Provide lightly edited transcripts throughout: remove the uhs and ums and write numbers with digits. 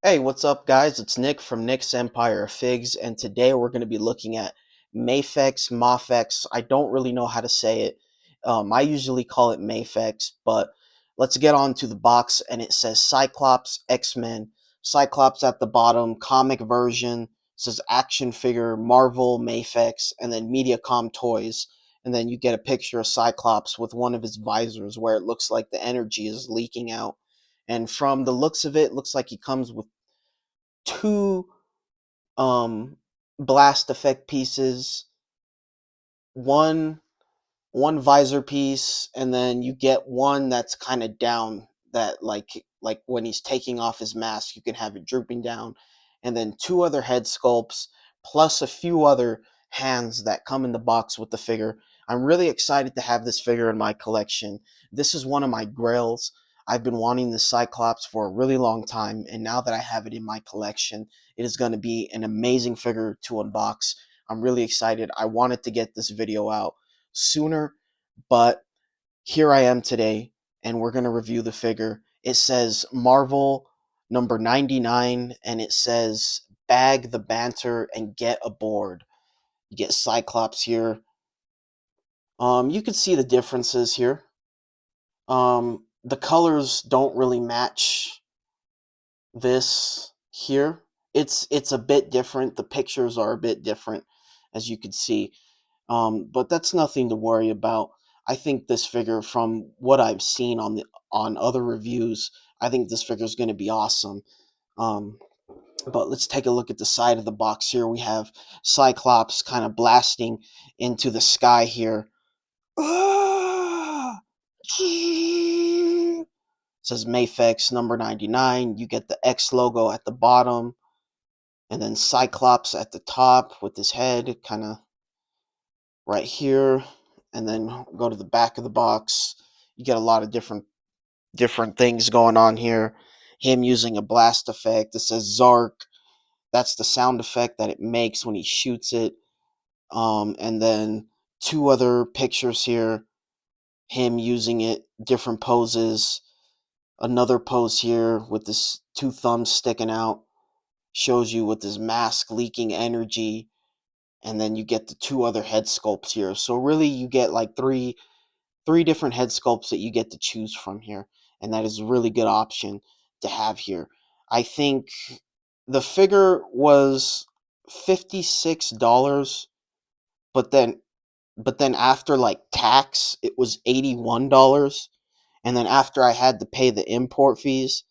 Hey, what's up, guys? It's Nick from Nick's Empire of Figs, and today we're going to be looking at Mafex. I don't really know how to say it. I usually call it Mafex, but let's get on to the box. And it says Cyclops X-Men. Cyclops at the bottom, comic version. It says action figure, Marvel Mafex, and then Mediacom Toys. And then you get a picture of Cyclops with one of his visors where it looks like the energy is leaking out. And from the looks of it, looks like he comes with two um blast effect pieces, one one visor piece, and then you get one that's kind of down, that like when he's taking off his mask you can have it drooping down, and then two other head sculpts plus a few other hands that come in the box with the figure. I'm really excited to have this figure in my collection. This is one of my grails. I've been wanting the Cyclops for a really long time, and now that I have it in my collection, it is going to be an amazing figure to unbox. I'm really excited. I wanted to get this video out sooner, but here I am today, and we're going to review the figure. It says Marvel number 99, and it says bag the banter and get aboard. You get Cyclops here. You can see the differences here. The colors don't really match this here. It's a bit different. The pictures are a bit different, as you can see. But that's nothing to worry about. I think this figure, from what I've seen on other reviews, I think this figure is going to be awesome. Um, but let's take a look at the side of the box here. We have Cyclops kind of blasting into the sky here. Ah! It says Mafex number 99. You get the X logo at the bottom, and then Cyclops at the top with his head kind of right here, and then go to the back of the box. You get a lot of different things going on here. Him using a blast effect. It says Zark. That's the sound effect that it makes when he shoots it. And then two other pictures here. Him using it, different poses. Another pose here with this two thumbs sticking out. Shows you with his mask leaking energy. And then you get the two other head sculpts here. So really you get like three different head sculpts that you get to choose from here, and that is a really good option to have here. I think the figure was $56, but then after like tax it was $81, and then after I had to pay the import fees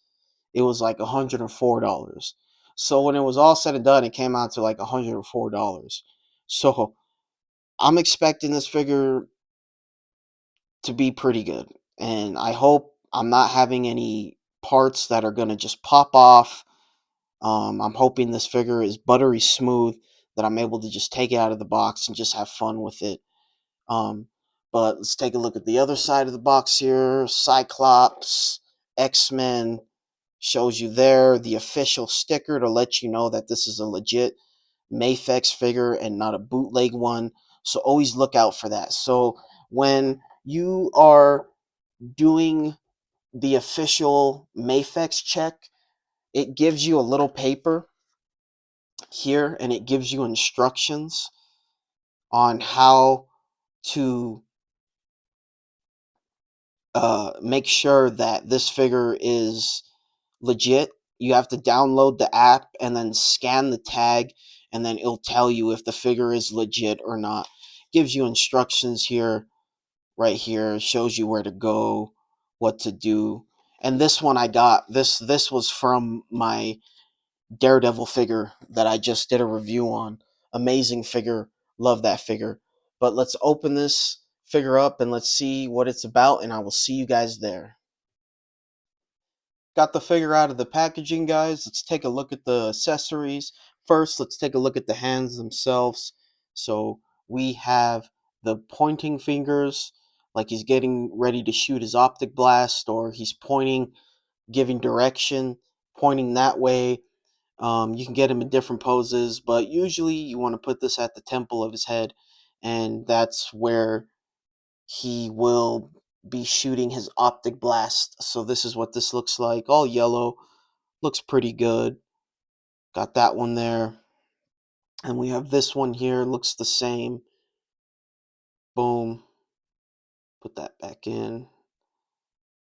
it was like $104. So when it was all said and done it came out to like $104. So I'm expecting this figure to be pretty good. And I hope I'm not having any parts that are going to just pop off. I'm hoping this figure is buttery smooth, that I'm able to just take it out of the box and just have fun with it. Um, but let's take a look at the other side of the box here. Cyclops, X-Men, shows you there the official sticker to let you know that this is a legit Mafex figure and not a bootleg one. So always look out for that. So when you are doing the official Mafex check, it gives you a little paper here, and it gives you instructions on how to make sure that this figure is legit. You have to download the app and then scan the tag, and then it'll tell you if the figure is legit or not. Gives you instructions here, right here. Shows you where to go, what to do. And this one I got. This was from my Daredevil figure that I just did a review on. Amazing figure. Love that figure. But let's open this figure up and let's see what it's about, and I will see you guys there. Got the figure out of the packaging, guys. Let's take a look at the accessories. First, let's take a look at the hands themselves. So we have the pointing fingers, like he's getting ready to shoot his optic blast, or he's pointing, giving direction, pointing that way. You can get him in different poses, but usually you want to put this at the temple of his head, and that's where he will be shooting his optic blast. So this is what this looks like, all yellow. Looks pretty good. Got that one there. And we have this one here, looks the same. Boom. Put that back in.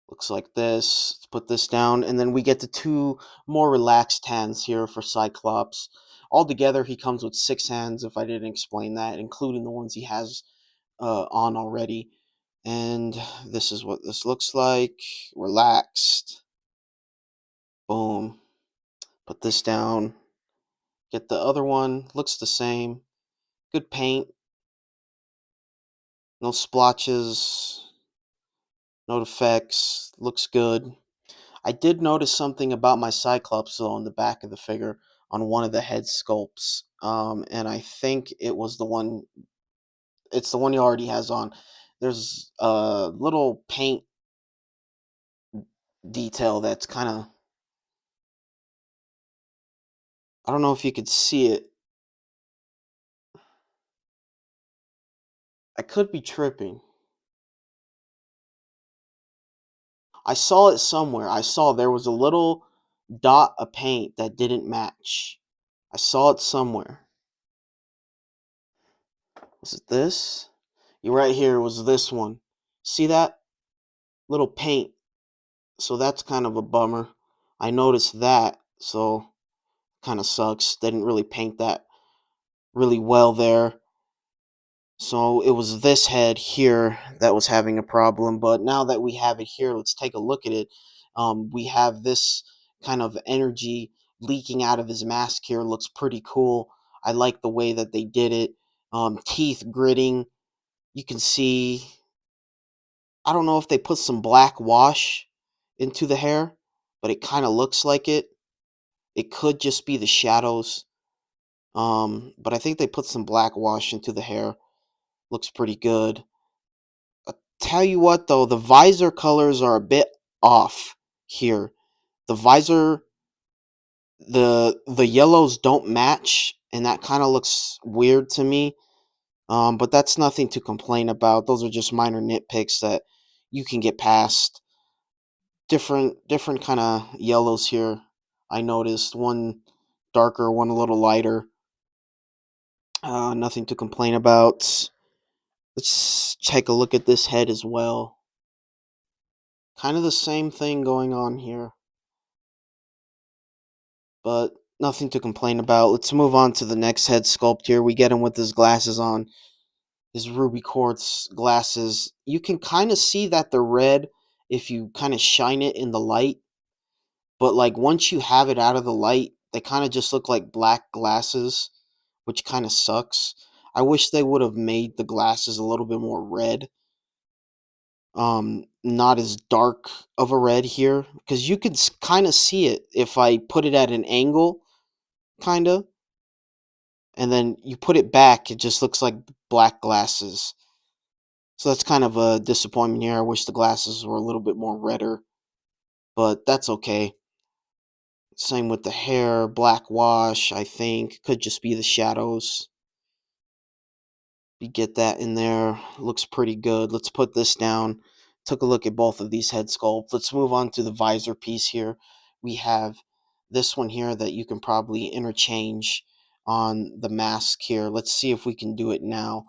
Looks like this. Let's put this down. And then we get the two more relaxed hands here for Cyclops. Altogether, he comes with 6 hands, if I didn't explain that, including the ones he has on already. And this is what this looks like. Relaxed. Boom. Put this down. Get the other one. Looks the same. Good paint. No splotches. No defects. Looks good. I did notice something about my Cyclops though on the back of the figure on one of the head sculpts. And I think it was the one. It's the one he already has on. There's a little paint detail that's kind of. I don't know if you could see it. I could be tripping. I saw it somewhere. I saw there was a little dot of paint that didn't match. I saw it somewhere. Was it this? You right here was this one. See that little paint? So that's kind of a bummer. I noticed that, so kind of sucks. They didn't really paint that really well there. So it was this head here that was having a problem, but now that we have it here, let's take a look at it. We have this kind of energy leaking out of his mask here. Looks pretty cool. I like the way that they did it. Teeth gritting. You can see. I don't know if they put some black wash into the hair, but it kind of looks like it. It could just be the shadows. But I think they put some black wash into the hair. Looks pretty good. Tell you what though, the visor colors are a bit off here. The visor, the yellows don't match, and that kind of looks weird to me. But that's nothing to complain about. Those are just minor nitpicks that you can get past. Different kind of yellows here. I noticed one darker, one a little lighter. Nothing to complain about. Let's take a look at this head as well. Kind of the same thing going on here, but nothing to complain about. Let's move on to the next head sculpt here. We get him with his glasses on, his ruby quartz glasses. You can kind of see that they're red if you kind of shine it in the light, but like once you have it out of the light, they kind of just look like black glasses, which kind of sucks. I wish they would have made the glasses a little bit more red. Not as dark of a red here, because you could kind of see it if I put it at an angle, kind of, and then you put it back, it just looks like black glasses. So that's kind of a disappointment here. I wish the glasses were a little bit more redder, but that's okay. Same with the hair, black wash, I think. Could just be the shadows. You get that in there. Looks pretty good. Let's put this down. Took a look at both of these head sculpts. Let's move on to the visor piece here. We have this one here that you can probably interchange on the mask here. Let's see if we can do it now.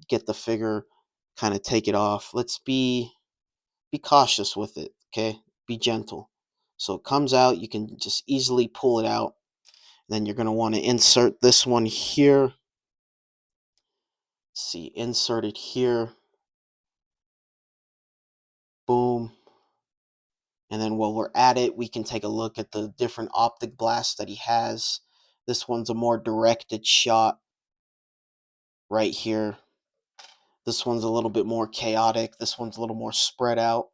Get the figure, kind of take it off. Let's be cautious with it, okay? Be gentle. So it comes out, you can just easily pull it out. Then you're going to want to insert this one here. Let's see, insert it here. Boom. And then while we're at it, we can take a look at the different optic blasts that he has. This one's a more directed shot right here. This one's a little bit more chaotic. This one's a little more spread out.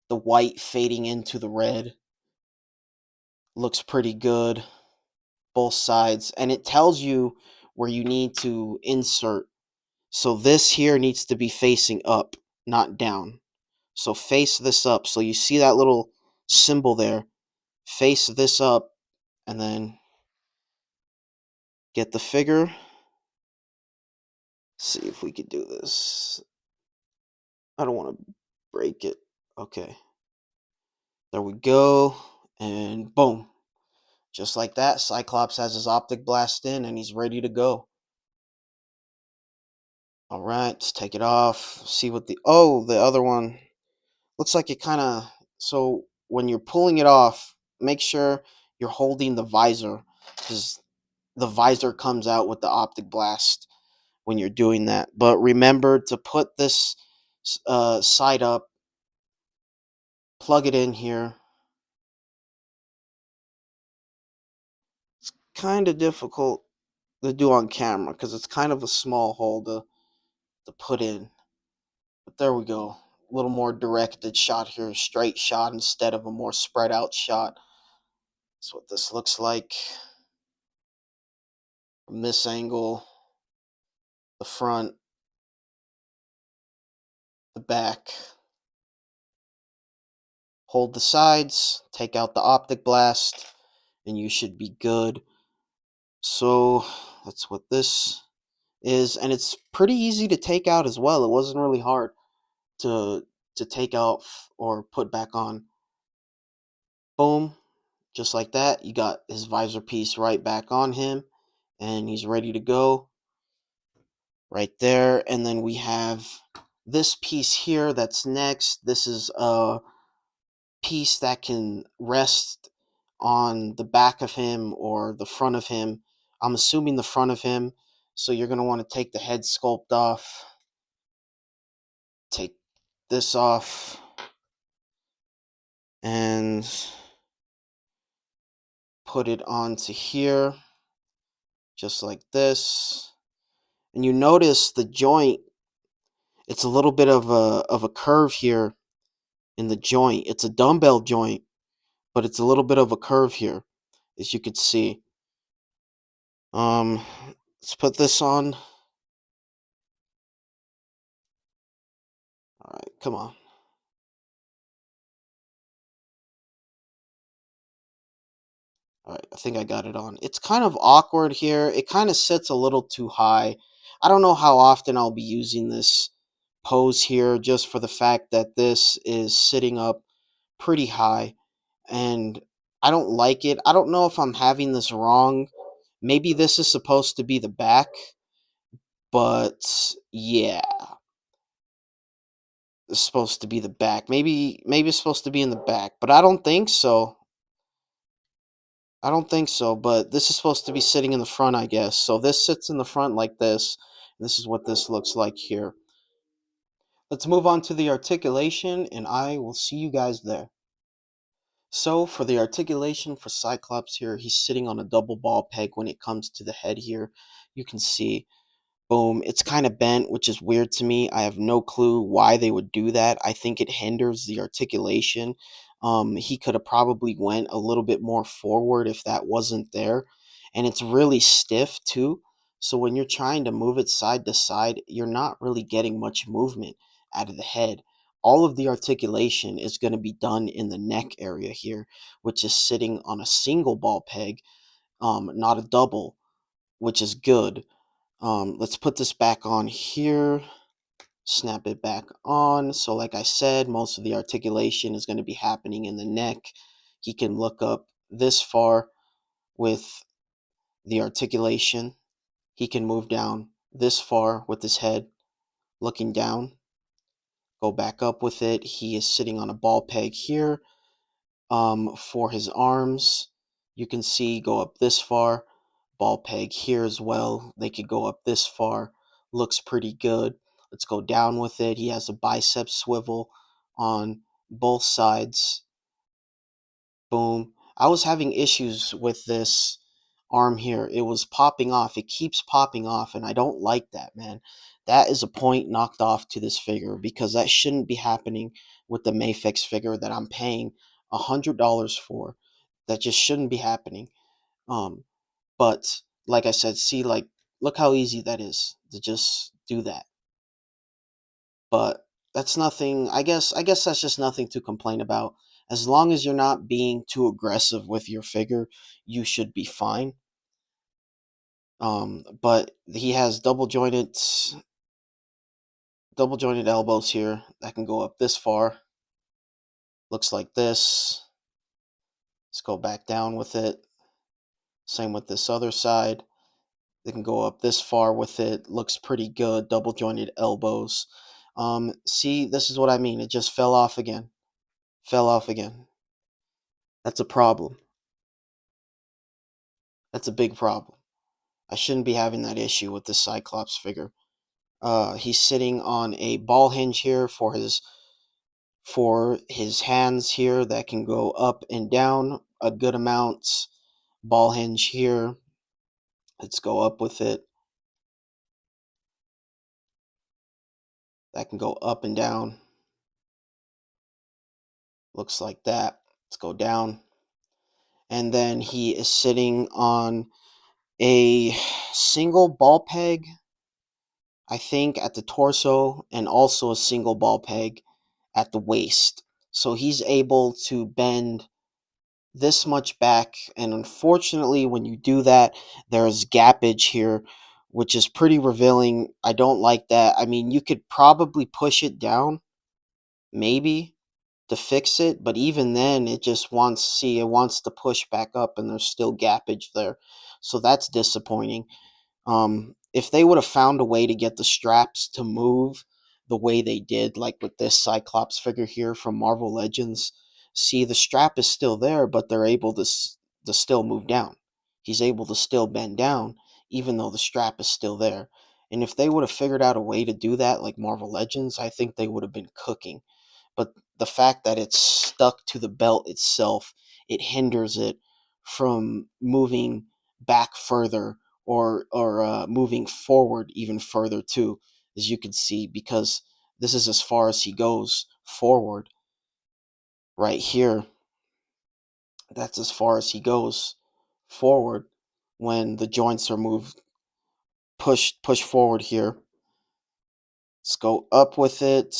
The white fading into the red. Looks pretty good. Both sides. And it tells you where you need to insert. So this here needs to be facing up, not down. So face this up. So you see that little symbol there. Face this up, and then get the figure. See if we can do this. I don't want to break it. Okay. There we go. And boom. Just like that, Cyclops has his optic blast in and he's ready to go. All right, let's take it off. See what the other one looks like. It kind of, so when you're pulling it off, make sure you're holding the visor, because the visor comes out with the optic blast when you're doing that. But remember to put this side up, plug it in here. Kind of difficult to do on camera because it's kind of a small hole to put in. But there we go. A little more directed shot here, straight shot instead of a more spread out shot. That's what this looks like. From this angle, the front, the back. Hold the sides, take out the optic blast, and you should be good. So that's what this is, and it's pretty easy to take out as well. It wasn't really hard to take out or put back on. Boom, just like that. You got his visor piece right back on him, and he's ready to go right there. And then we have this piece here that's next. This is a piece that can rest on the back of him or the front of him. I'm assuming the front of him. So you're going to want to take the head sculpt off. Take this off. And put it onto here. Just like this. And you notice the joint. It's a little bit of a curve here in the joint. It's a dumbbell joint, but it's a little bit of a curve here, as you can see. Let's put this on. All right, come on. All right, I think I got it on. It's kind of awkward here. It kind of sits a little too high. I don't know how often I'll be using this pose here, just for the fact that this is sitting up pretty high, and I don't like it. I don't know if I'm having this wrong. Maybe this is supposed to be the back, but yeah, it's supposed to be the back. Maybe it's supposed to be in the back, but I don't think so. I don't think so, but this is supposed to be sitting in the front, I guess. So this sits in the front like this. This is what this looks like here. Let's move on to the articulation, and I will see you guys there. So for the articulation for Cyclops here, he's sitting on a double ball peg when it comes to the head here. You can see, boom, it's kind of bent, which is weird to me. I have no clue why they would do that. I think it hinders the articulation. He could have probably went a little bit more forward if that wasn't there. And it's really stiff too. So when you're trying to move it side to side, you're not really getting much movement out of the head. All of the articulation is going to be done in the neck area here, which is sitting on a single ball peg, not a double, which is good. Let's put this back on here, snap it back on. So like I said, most of the articulation is going to be happening in the neck. He can look up this far with the articulation. He can move down this far with his head looking down, go back up with it. He is sitting on a ball peg here. For his arms, you can see go up this far. Ball peg here as well. They could go up this far. Looks pretty good. Let's go down with it. He has a bicep swivel on both sides. Boom. I was having issues with this arm here. It was popping off. It keeps popping off, and I don't like that, man. That is a point knocked off to this figure because that shouldn't be happening with the Mafex figure that I'm paying $100 for. That just shouldn't be happening. Um, but like I said, see, like, look how easy that is to just do that. But that's nothing. I guess that's just nothing to complain about. As long as you're not being too aggressive with your figure, you should be fine. But he has double jointed elbows here that can go up this far. Looks like this. Let's go back down with it. Same with this other side. They can go up this far with it. Looks pretty good. Double jointed elbows. See, this is what I mean. It just fell off again. Fell off again. That's a problem. That's a big problem. I shouldn't be having that issue with this Cyclops figure. He's sitting on a ball hinge here for his hands here that can go up and down a good amount. Ball hinge here. Let's go up with it. That can go up and down. Looks like that. Let's go down. And then he is sitting on a single ball peg, I think, at the torso, and also a single ball peg at the waist. So he's able to bend this much back, and unfortunately, when you do that, there's gappage here, which is pretty revealing. I don't like that. I mean, you could probably push it down, maybe, to fix it, but even then it just wants see it wants to push back up and there's still gappage there. So that's disappointing. If they would have found a way to get the straps to move the way they did, like with this Cyclops figure here from Marvel Legends, see the strap is still there, but they're able to still move down. He's able to still bend down, even though the strap is still there. And if they would have figured out a way to do that, like Marvel Legends, I think they would have been cooking. But the fact that it's stuck to the belt itself, it hinders it from moving back further or moving forward even further too, as you can see, because this is as far as he goes forward right here. That's as far as he goes forward when the joints are moved, push forward here. Let's go up with it.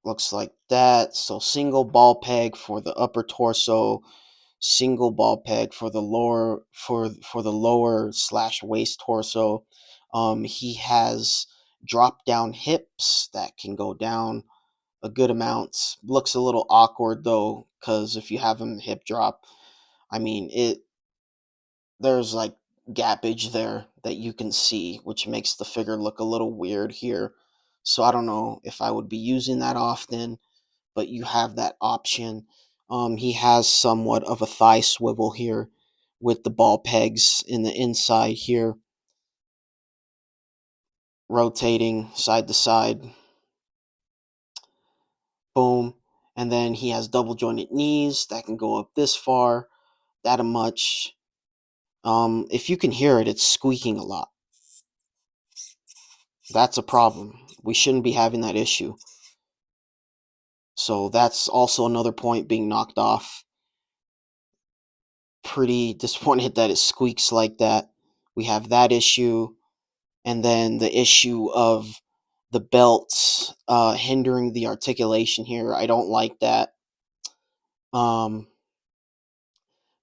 Looks like that. So single ball peg for the upper torso, single ball peg for the lower slash waist torso. He has drop down hips that can go down a good amount. Looks a little awkward though, because if you have him hip drop, I mean there's like gappage there that you can see, which makes the figure look a little weird here. So I don't know if I would be using that often, but you have that option. He has somewhat of a thigh swivel here with the ball pegs in the inside here, rotating side to side. Boom. And then he has double jointed knees that can go up this far, that much. If you can hear it, it's squeaking a lot. That's a problem. We shouldn't be having that issue. So that's also another point being knocked off. Pretty disappointed that it squeaks like that. We have that issue, and then the issue of the belt hindering the articulation here. I don't like that. Um,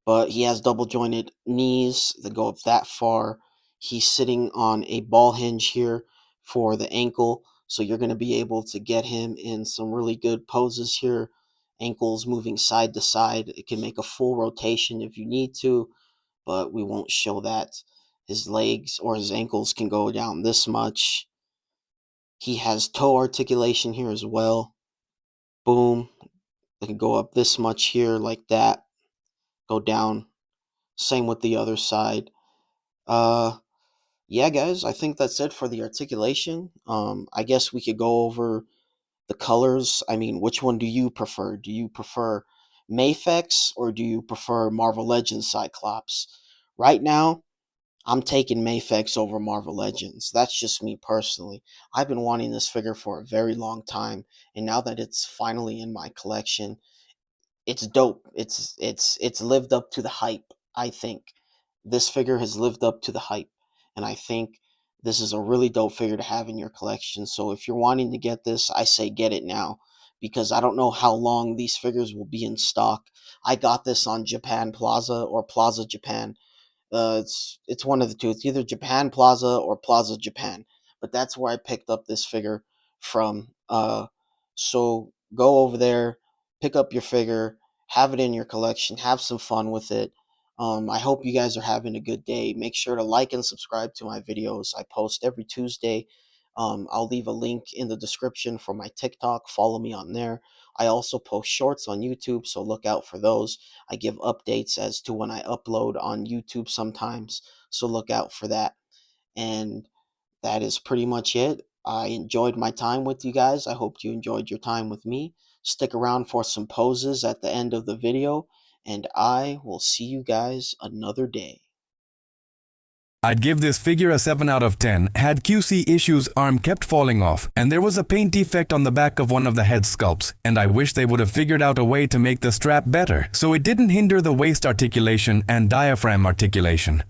but he has double jointed knees that go up that far. He's sitting on a ball hinge here for the ankle, so you're going to be able to get him in some really good poses here. Ankles moving side to side. It can make a full rotation if you need to, but we won't show that. His legs or his ankles can go down this much. He has toe articulation here as well. Boom. It can go up this much here like that. Go down. Same with the other side. Uh yeah, guys, I think that's it for the articulation. I guess we could go over the colors. I mean, which one do you prefer? Do you prefer Mafex or do you prefer Marvel Legends Cyclops? Right now, I'm taking Mafex over Marvel Legends. That's just me personally. I've been wanting this figure for a very long time, and now that it's finally in my collection, it's dope. It's lived up to the hype. I think this figure has lived up to the hype, and I think this is a really dope figure to have in your collection. So if you're wanting to get this, I say get it now because I don't know how long these figures will be in stock. I got this on Japan Plaza or Plaza Japan. It's one of the two. It's either Japan Plaza or Plaza Japan. But that's where I picked up this figure from. So go over there, pick up your figure, have it in your collection, have some fun with it. I hope you guys are having a good day. Make sure to like and subscribe to my videos. I post every Tuesday. I'll leave a link in the description for my TikTok. Follow me on there. I also post shorts on YouTube, so look out for those. I give updates as to when I upload on YouTube sometimes, so look out for that. And that is pretty much it. I enjoyed my time with you guys. I hope you enjoyed your time with me. Stick around for some poses at the end of the video, and I will see you guys another day. I'd give this figure a 7 out of 10. Had QC issues, arm kept falling off, and there was a paint defect on the back of one of the head sculpts, and I wish they would have figured out a way to make the strap better so it didn't hinder the waist articulation and diaphragm articulation.